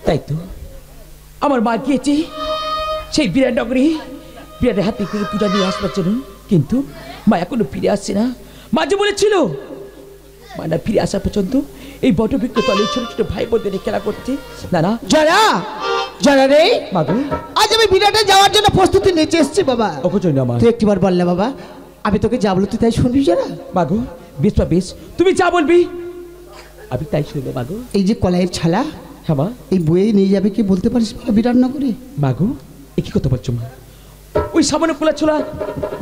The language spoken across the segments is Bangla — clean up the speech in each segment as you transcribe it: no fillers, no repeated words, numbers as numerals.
তাই তো আমার মা গিয়েছে সেই বিরাটনগরে বিরাটের হাতে করে পূজা দিয়ে আসবার জন্য, কিন্তু মা এখনো ফিরে আসছে না। মা যে বলেছিল মা না ফিরে আসা পর্যন্ত এই বটবৃক্ষ তলে ছোট ছোট ভাই বোনদের খেলা করছে। না না জরা জরা রে বাবু, আজ আমি বিরাটে যাওয়ার জন্য প্রস্তুতি নিতে এসেছি বাবা। অকচন্য আমার তুই একটিবার বললে বাবা, আমি তোকে যা বলতে তাই শুনবি জরা। বাগো বেশ বা বেশ, তুমি যা বলবি আমি তাই শুনবো বাগো। এই যে কলাইয়ের ছালা, হ্যাঁ মা, এই বইয়ে নিয়ে যাবে কি বলতে পারিস বাবা বিরাটনগরে? বাগো এ কি কথা বলছো মা? ওই সামান্য পোলা ছোলা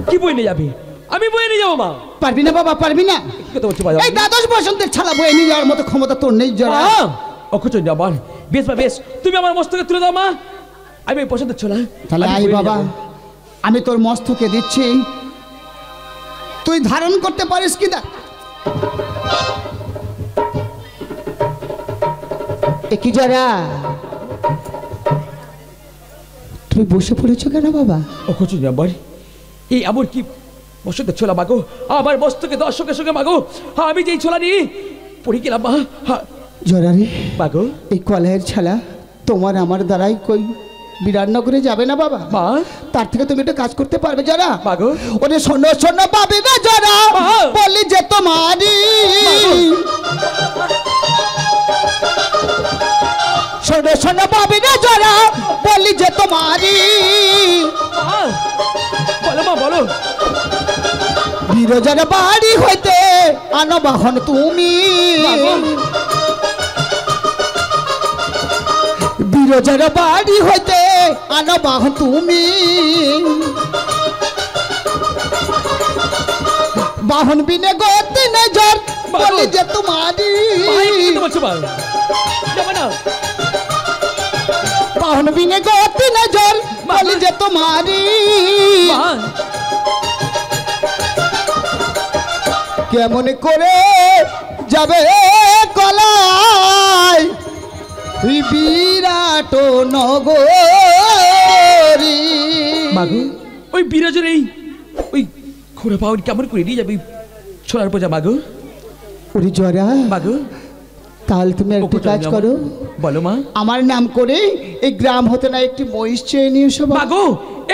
কি বই নিয়ে যাবে? আমি বই নিয়ে যাবো মা। পারবি না বাবা, পারবি না। কি কথা বলছো বাবা? এই দ্বাদশ বসন্তের ছালা বয়ে নিয়ে যাওয়ার মতো ক্ষমতা তোর নেই জরা। অকচন্য আমার বেশ বা বেশ, তুমি আমার মস্তকে তুলে দাও মা, আমি ওই পছন্দের ছোলা। তাহলে আই বাবা, আমি তোর মস্তকে দিচ্ছি, তুই ধারণ করতে পারিস কি না। কি জরা তুমি বসে পড়েছো কেন বাবা? অকচন্য আমার এই আমার কি বসন্তের ছোলা মাগো, আমার মস্তকে দর্শকের সঙ্গে মাগো, আমি যেই ছোলা নিয়ে পড়ে গেলাম মা। জরা রে মাগো এই কলাইয়ের ছালা তোমার আমার দ্বারাই কই বিরাটনগরে যাবে না বাবা। মা তার থেকে তুমি একটা কাজ করতে পারবে জরা। মাগো ওরে শোনো শোনো পাবে না জরা, বলি যে তোমারি শোনো শোনো পাবে না জরা, বলি যে তোমারি। বলো মা বলো। বিরজার বাড়ি হইতে আনো বাহন তুমি, বিরজার বাড়ি হইতে আনো বাহন তুমি। বাহন বিনে গতি নজর, বলি যে তোমারি। বাহন বিনে গতি নজর, বলি যে তোমারি। কেমন করে যাবে কলাই বিরাট নগরী? মাগো ওই বিরাজের এই ওই খোড়া পাউন কেমন করে নিয়ে যাবে ছোলার বোঝা মাগো? ওরে জরা মাগো, তাহলে তুমি একটি কাজ করো, বলো মা। আমার নাম করে এই গ্রাম হতে না একটি মহিষ চেয়ে নিয়ে এসো মাগো।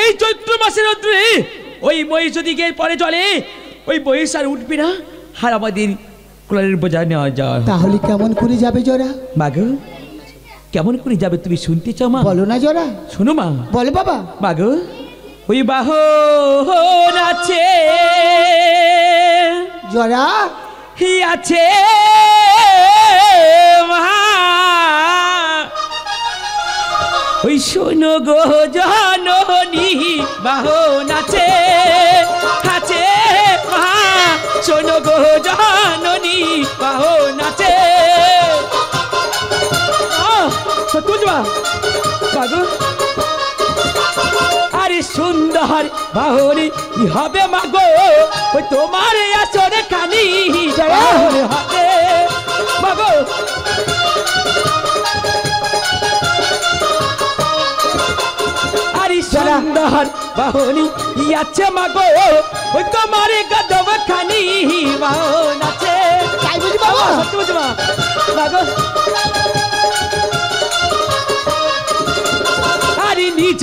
এই চৈত্র মাসের রৌদ্রে ওই মহিষ যদি গিয়ে পরে চলে, ওই মহিষ আর উঠবে না, আর আমাদের কোলারের বোঝা নেওয়া যাওয়া। তাহলে কেমন করে যাবে জরা? মাগো কেমন করে যাবে তুমি শুনতে চাও মা? বলো না জরা। শোনো মা। বলে বাবা। মাগো ওই বাহন আছে জরা আছে ওই শোনো গো জননী, বাহন আছে আছে শোনো গো জননী, বাহন আছে। মাগো আরে সুন্দর বাহনী হবে মাগো, ওই তোমার আসর খানি হবে মাগো। আরে সুন্দর বাহনী আছে মাগো, ওই তোমার গদব খানি বাহন আছে। তাই বুঝি বাবা? সত্যি বুঝি মা মাগো। আরে নিজ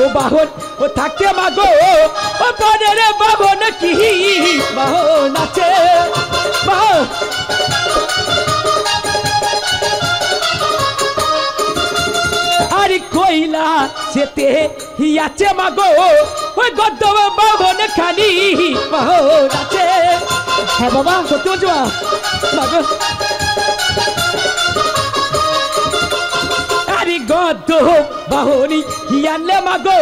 ও বাহন ও থাকে মাগো, ও পরের বাহন কি বাহন আছে। আরে কইলা সেতে আছে মাগো, ওই গদ্দব বাহন খানি বাহন আছে। হ্যাঁ বাবা সত্যি বলছো মাগো। আরে গদ্দ বাহনী আনলে মাগো,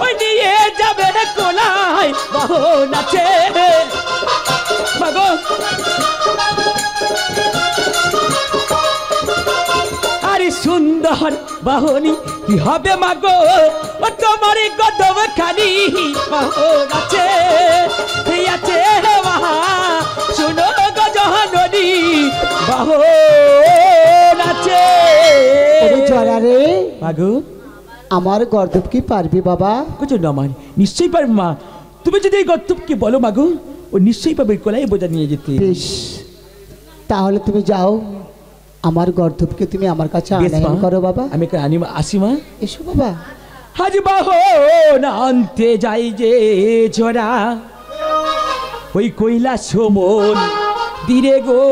ওই নিয়ে যাবে রে কোলাই বাহন আছে মাগো। আরে সুন্দর বাহনী হবে মাগো, ও তোমার গদব খানি বাহন আছে আছে শুনো গো জননী, বাহন আছে। জরা রে মাগো আমার গর্দব কি পারবি বাবা? আমার নিশ্চয়ই পারবে মা, তুমি যদি এই গর্দবকে বলো মাগো, ও নিশ্চয়ই পাবে কোলাই বোঝা নিয়ে যেতে। বেশ তাহলে তুমি যাও, আমার গর্ধবকে তুমি আমার কাছে বেশ মা, আনয়ন করো বাবা। আমি আসি মা। এসো বাবা। আজ বাহো না আনতে যাই যে ঝরা ওই কৈলাস মন দিরে গো,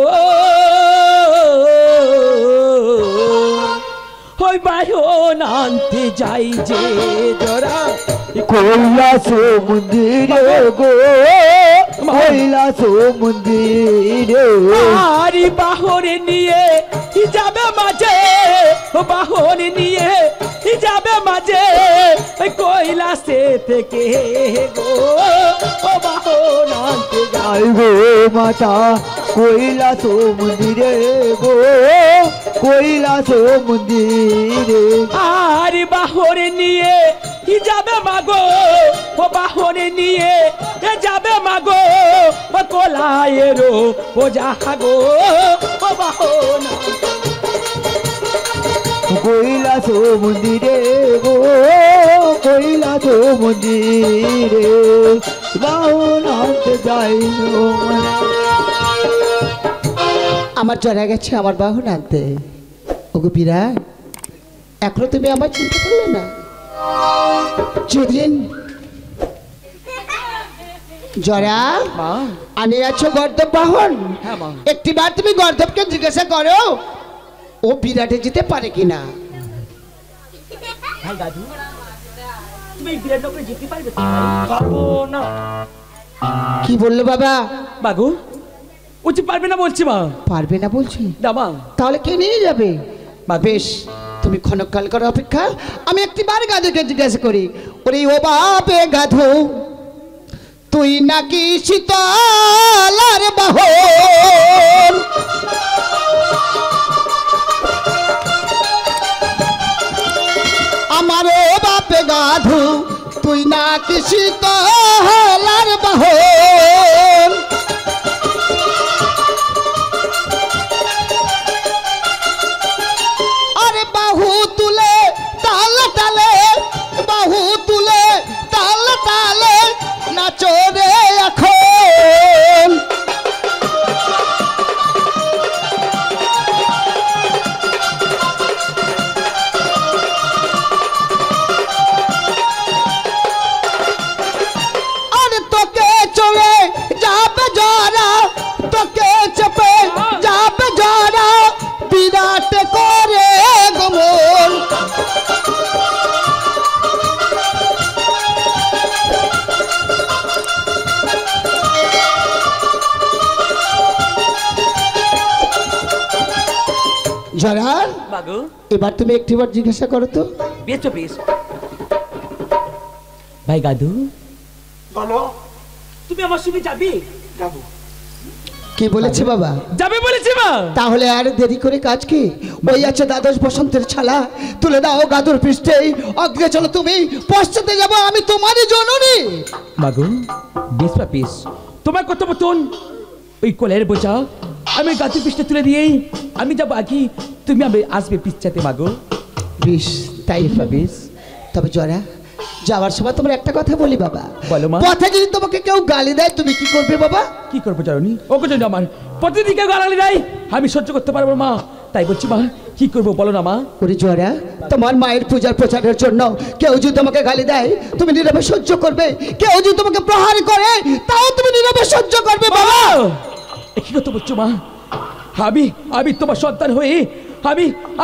ওই বাহন আনতে যাই যে জরা কৈলাস মন্দিরে গো, কৈলাস মন্দিরে। আরি বাহরে নিয়ে যাবে মাঝে, বাহন নিয়ে যাবে মাঝে ওই কৈলাসে থেকে গো, ও বাহন আনতে যাই গো মাতা কৈলাস মন্দিরে গো, কৈলাস মন্দিরে। আর বাহরে নিয়ে যাবে মাগো, ও বাহরে নিয়ে যাবে মাগো, ও কোলায়েরো ও যাগো, ও বাহন কৈলাস মন্দিরে গো, কৈলাস মন্দিরে বাহন আনতে যাই গো। আমার জরা গেছে আমার বাহন আনতে। ওগো বিরাট, এখনো তুমি আমার চিন্তা করলে না? যেদিন জরা মা, আনে আছো গর্ধব বাহন, হ্যাঁ মা। একটিবার তুমি গর্ধবকে জিজ্ঞাসা করো ও বিরাটে যেতে পারে কিনা। ভাই দাদু, তুমি বিরাটনগরে যেতে পারবে? পারবো না। কি বললো বাবা? মাগো, ও যে পারবে না বলছি মা। পারবে না বলছি? না মা। তাহলে কে নিয়ে যাবে? মা বেশ, তুমি ক্ষণকাল করো অপেক্ষা, আমি একটিবার গাধুকে জিজ্ঞাসা করি। ওরে ও বাপে গাধু, তুই নাকি শীতলার বাহন? আমার ও বাপে গাধু, তুই নাকি শীতলার বাহন? আরে বাহু তুলে তালে তালে, বাহু তুলে তালে তালে নাচো রে এখন। আরে তোকে চলে যাবে জরা, তোকে চেপে যাবে জরা, বিরাট করে গমন। জরা, মাগো, এবার তুমি একটিবার জিজ্ঞাসা করো তো। বেশ তো বেশ। ভাই গাদু, বলো। তুমি আমার সঙ্গে যাবে? যাবো। কি বলেছে বাবা? যাবে বলেছে মা। তাহলে আর দেরি করে কাজ কি? ওই আছে দ্বাদশ বসন্তের ছালা, তুলে দাও গাদুর পৃষ্ঠে। অগ্রে চলো তুমি, পশ্চাতে যাব আমি তোমারই জননী। মাগো, বেশ বা বেশ, তোমার কত মতন ওই কোলের বোঝা আমি গাছের পৃষ্ঠে তুলে দিয়েই আমি যাবো আগে, তুমি আসবে পিছাতে মাগো। বেশ, তাই বেশ বা বেশ। তবে জরা, যাওয়ার সময় তোমার একটা কথা বলি বাবা। বলো মা। পথে যদি তোমাকে কেউ গালি দেয় তুমি কি করবে বাবা? কি করবো জানি, ওকে জন্য আমার প্রতিদিন কেউ গালাগালি দেয়, আমি সহ্য করতে পারবো মা। তাই বলছি মা, কি করবো বলো না মা। ওরে জরা, তোমার মায়ের পূজার প্রচারের জন্য কেউ যদি তোমাকে গালি দেয় তুমি নীরবে সহ্য করবে? কেউ যদি তোমাকে প্রহার করে তাও তুমি নীরবে সহ্য করবে বাবা? কি কথা বলছো মা? আমি তোমার সন্তান হয়ে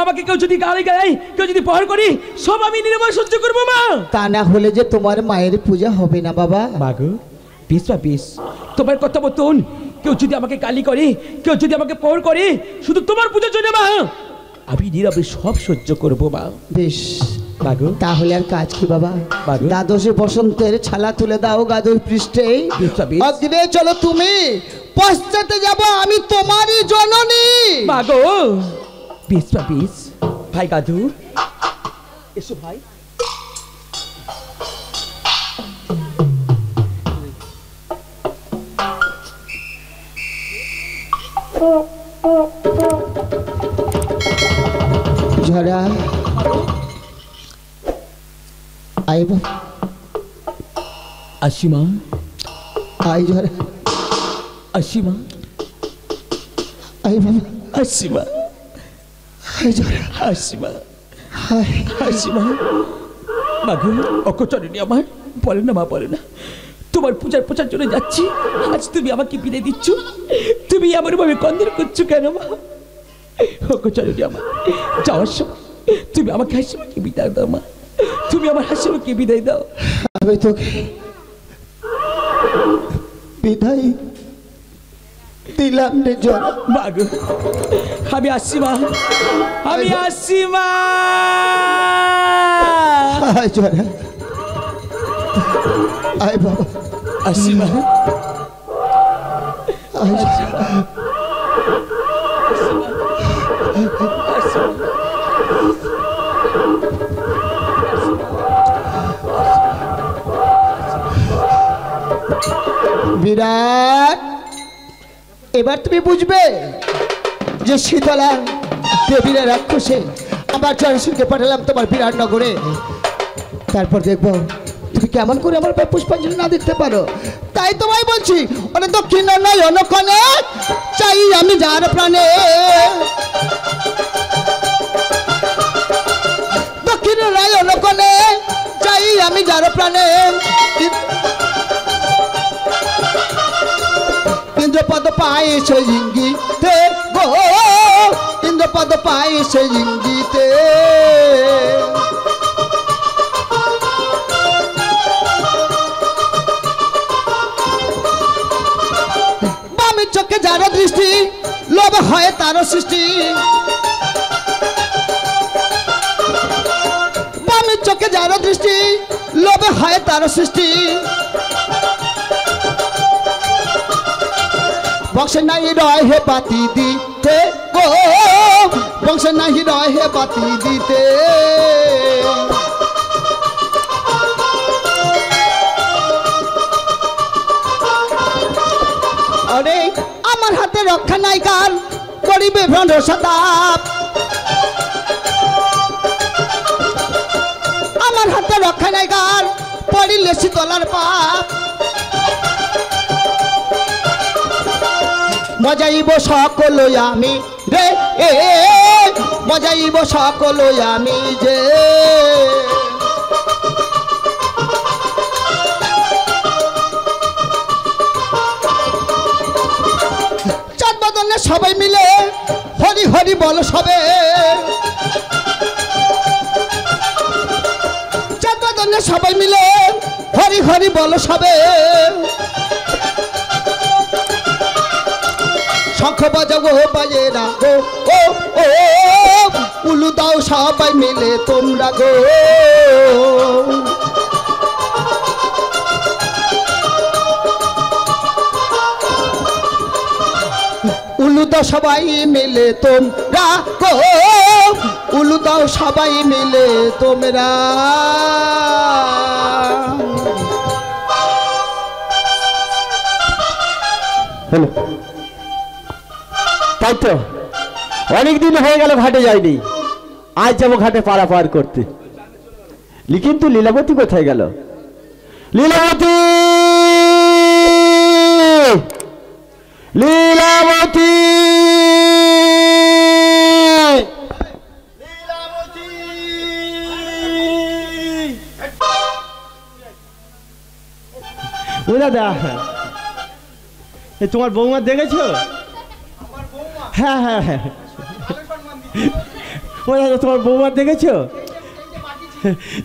আমাকে কেউ যদি গালি গায়, কেউ যদি প্রহার করি, সব আমি নিরাময় সহ্য করবো মা। তা না হলে যে তোমার মায়ের পূজা হবে না বাবা। মাগো, বেশ বা বেশ, তোমার কথা মতন কেউ যদি আমাকে গালি করে, কেউ যদি আমাকে প্রহার করে, শুধু তোমার পূজার জন্য মা আমি নীরবে সব সহ্য করবো মা। বেশ, মাগো, তাহলে আর কাজ কি বাবা? বাগো। দ্বাদশে বসন্তের ছালা তুলে দাও গাদুর পৃষ্ঠে। বেশ বা বেশ। অগ্রে চলো তুমি, পশ্চাতে যাব আমি তোমারই জননী। মাগো, বেশ বা বেশ। ভাই গাধু, এসো ভাই। ঝরা আইব, আসিমা, আই ঝরা, আসিমা। আই বাবা আসছি মা, আই জোড়া আসছি মা, আই আসছি মা। মাগো অকচরণী আমার, বলে না মা, বলে না। তোমার পূজার প্রচার জন্য যাচ্ছি, আজ তুমি আমাকে বিদায় দিচ্ছ, তুমি এমন ভাবে কন্দন করছো কেন মা? অকচরণী আমার, যাওয়ার সময় তুমি আমাকে হাসি মুখে বিদায় দাও মা, তুমি আমার হাসি মুখে বিদায় দাও। আমি তোকে বিদায় দিলাম রে জোড়া। মাগো আমি আসছি মা, আমি আসছি মা। আই জোড়া আই বাবা আসছি মা, আই জোড়া। বিরাট, এবার তুমি বুঝবে যে শীতলা দেবীরা রাক্ষসে আমার জয়সিংকে পাঠালাম তোমার বিরাট নগরে। তারপর দেখবো তুমি কেমন করে আমার পুষ্পাঞ্জলি না দিতে পারো। তাই তোমায় বলছি, ওরে দক্ষিণ নয় অনক্ষণে চাই আমি যার প্রাণে, দক্ষিণ নয় অনক্ষণে চাই আমি যার প্রাণে। ইন্দ্রপদ পায়ে সে ইঙ্গিতে গো, ইন্দ্রপদ পায়ে সে ইঙ্গিতে। বামের চোখে যার দৃষ্টি, লোভ হয় তার সৃষ্টি। বামের চোখে যার দৃষ্টি, লোভ হয় তার সৃষ্টি। বংশে নাই রয় হে বাতি দিতে গো, বংশে নাই রয় হে বাতি দিতে। আরে আমার হাতে রক্ষা নাই কার, করিবে ভ্রণ্ড সতাপ। আমার হাতে রক্ষা নাই কার, পড়িলে শীতলার পাপ। মজাইব সকল আমি রে এ, মজাইব সকল আমি যে। চাঁদ বদনে সবাই মিলে হরি হরি বল সবে, চাঁদ বদনে সবাই মিলে হরি হরি বল সবে। শঙ্খ বাজাও গো বাজেরা গো, ও ও উলু দাও সবাই মিলে তোমরা গো। উলু দাও সবাই মিলে তোমরা গো, উলু দাও সবাই মিলে তোমরা। হ্যালো, তাই তো অনেকদিন হয়ে গেল ঘাটে যাইনি, আজ যাবো ঘাটে পারাপার করতে। কিন্তু লীলাবতী কোথায় গেল? লীলাবতী, লীলাবতী, ও দাদা, তোমার বৌমা দেখেছো? হ্যাঁ হ্যাঁ হ্যাঁ, ও দাদা তোমার বৌমা দেখেছো?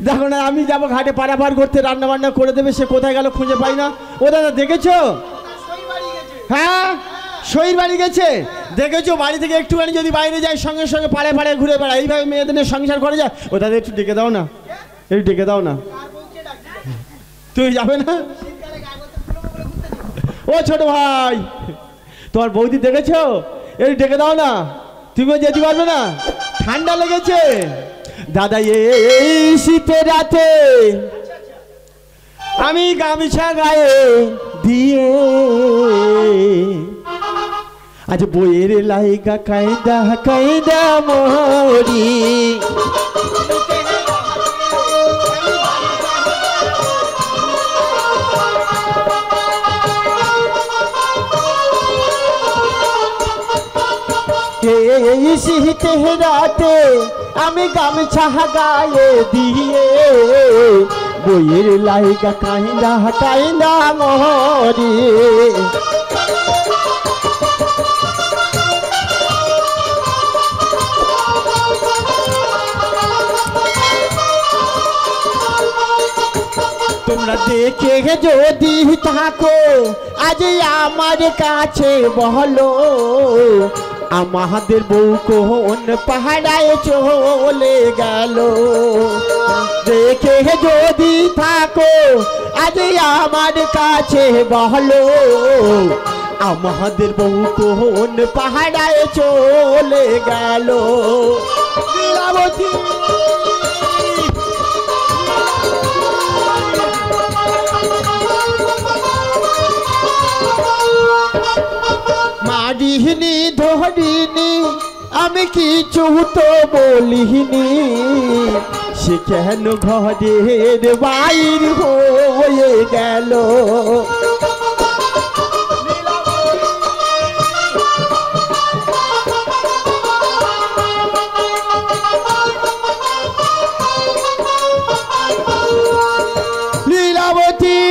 দেখো না, আমি যাবো ঘাটে পারাপার করতে, রান্না বান্না করে দেবে, সে কোথায় গেল খুঁজে পাই না। ও দাদা দেখেছো? হ্যাঁ, শহীদ বাড়ি গেছে। দেখেছো, বাড়ি থেকে একটুখানি যদি বাইরে যায় সঙ্গে সঙ্গে পাড়ে পাড়ে ঘুরে বেড়ায়, এইভাবে মেয়েদের নিয়ে সংসার করে যায়। ও দাদা একটু ডেকে দাও না, একটু ডেকে দাও না। তুমি যাবে না? ও ছোট ভাই, তোমার বৌদি দেখেছো? এই ডেকে দাও না, তুমিও যেতে পারবে না, ঠান্ডা লেগেছে। দাদা এই শীতের রাতে আমি গামছা গায়ে দিয়ে আজ বইয়ের লাইগা কায়দা কায়দা মরি। এই শীতে রাতে আমি গামছা গায়ে দিয়ে বইয়ের লাইগা কাইন্দা কাইন্দা মরি। তোমরা দেখে যদি থাকো আজ আমার কাছে বলো, আমাদের বউ কোন পাহাড়ায় চলে গেল। দেখে যদি থাকো আজ আমার কাছে বলো, আমাদের বউ কোন পাহাড়ায় চলে গেল। লীলাবতী মারিনি ধরিনি আমি কিছু তো বলিনি, সে কেন ঘরের বাইর হয়ে গেল। লীলাবতী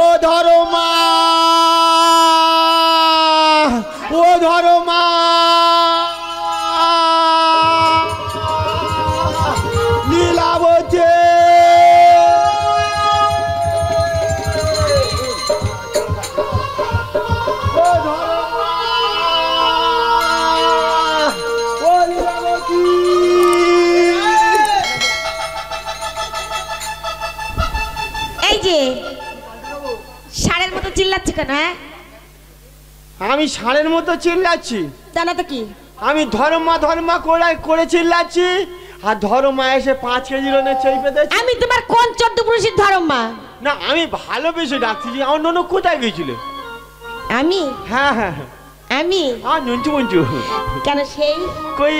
ও ধরো মা, ও ধরো মা, লীলাবতী ও ধরো মা, ও লীলাবতী। এই যে ষাঁড়ের মতো চিল্লাচ্ছে কেন? হ্যাঁ, আমি ষাঁড়ের মতো চিল্লাচ্ছি? জানা তো কি আমি ধর্মা ধর্মা করে চিল্লাচ্ছি, আর ধর্মা এসে 5 কেজি লোনে চেপে দিয়েছে। আমি তোমার কোন 14 পুরুষের ধর্মা? না আমি ভালোবেসে ডাকছি। আমার ননু কোথায় গেছিল? আমি হ্যাঁ হ্যাঁ আমি আর নঞ্চু মঞ্চু কেন সেই কই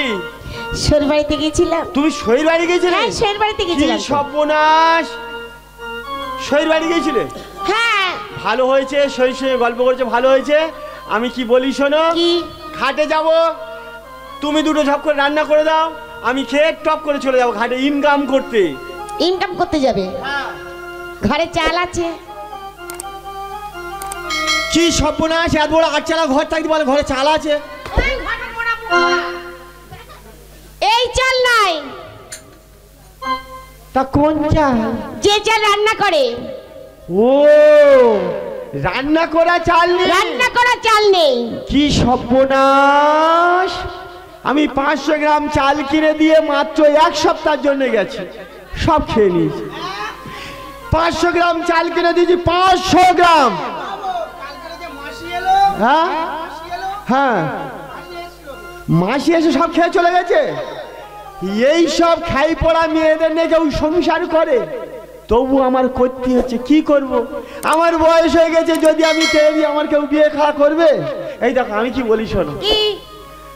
শ্বশুর বাড়িতে গেছিলাম। তুমি শহীদ বাড়ি গেছিলে? হ্যাঁ, শ্বশুর বাড়িতে কি গেছিলাম। সর্বনাশ, শহীদ বাড়ি গেছিলে? হ্যাঁ, ভালো হয়েছে, শহীদ সঙ্গে গল্প করেছে, ভালো হয়েছে। আমি কি বলি শোনো, কি? ঘাটে যাব, তুমি দুটো ঝপ করে রান্না করে দাও, আমি খেয়ে টপ করে চলে যাবো ঘাটে ইনকাম করতে। ইনকাম করতে যাবে? ঘরে চাল আছে? কি সর্বনাশ, এত বড় 8 চালা ঘর থাকতে বলে ঘরে চাল আছে? এই চাল নাই। তা কোন চাল? যে চাল রান্না করে। ও রান্না করা চাল নেই? রান্না করা চাল নেই। কি সর্বনাশ, আমি 500 গ্রাম চাল কিনে দিয়ে মাত্র 1 সপ্তাহের জন্য গেছি, সব খেয়ে নিয়েছি। 500 গ্রাম চাল কিনে দিয়েছি, 500 গ্রাম। হ্যাঁ হ্যাঁ, মাসি এসে সব খেয়ে চলে গেছে। এই সব খাই পড়া মেয়েদের নিয়ে কেউ সংসার করে? তবু আমার করতে হচ্ছে, কি করব? আমার বয়স হয়ে গেছে, যদি আমি তেরি আমার কেউ বিয়ে খাওয়া করবে? এই দেখো আমি কি বলি শোনো, কি?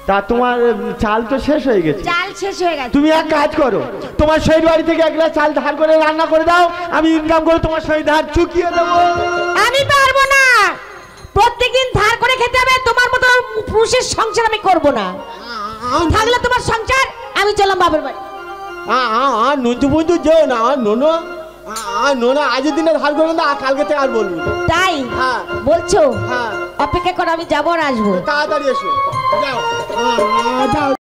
তা তোমার চাল তো শেষ হয়ে গেছে। চাল শেষ হয়ে গেছে। তুমি এক কাজ করো, তোমার শহীদ বাড়ি থেকে 1 গ্লাস চাল ধার করে রান্না করে দাও, আমি ইনকাম করে তোমার শহীদ ধার চুকিয়ে দেবো। আমি পারবো না, প্রত্যেকদিন ধার করে খেতে হবে। তোমার মতো পুরুষের সংসার আমি করব না। থাকলে তোমার সংসার, আমি চললাম বাবার বাড়ি। নঞ্চু বন্ধু যেও না, নোনো নোনা আজের দিনে ধার করবেন না, কালকে থেকে আর বলবো। তাই হ্যাঁ বলছো? হ্যাঁ, অপেক্ষা করো, আমি যাবো আর আসবো। তাড়াতাড়ি এসো, যাও যাও।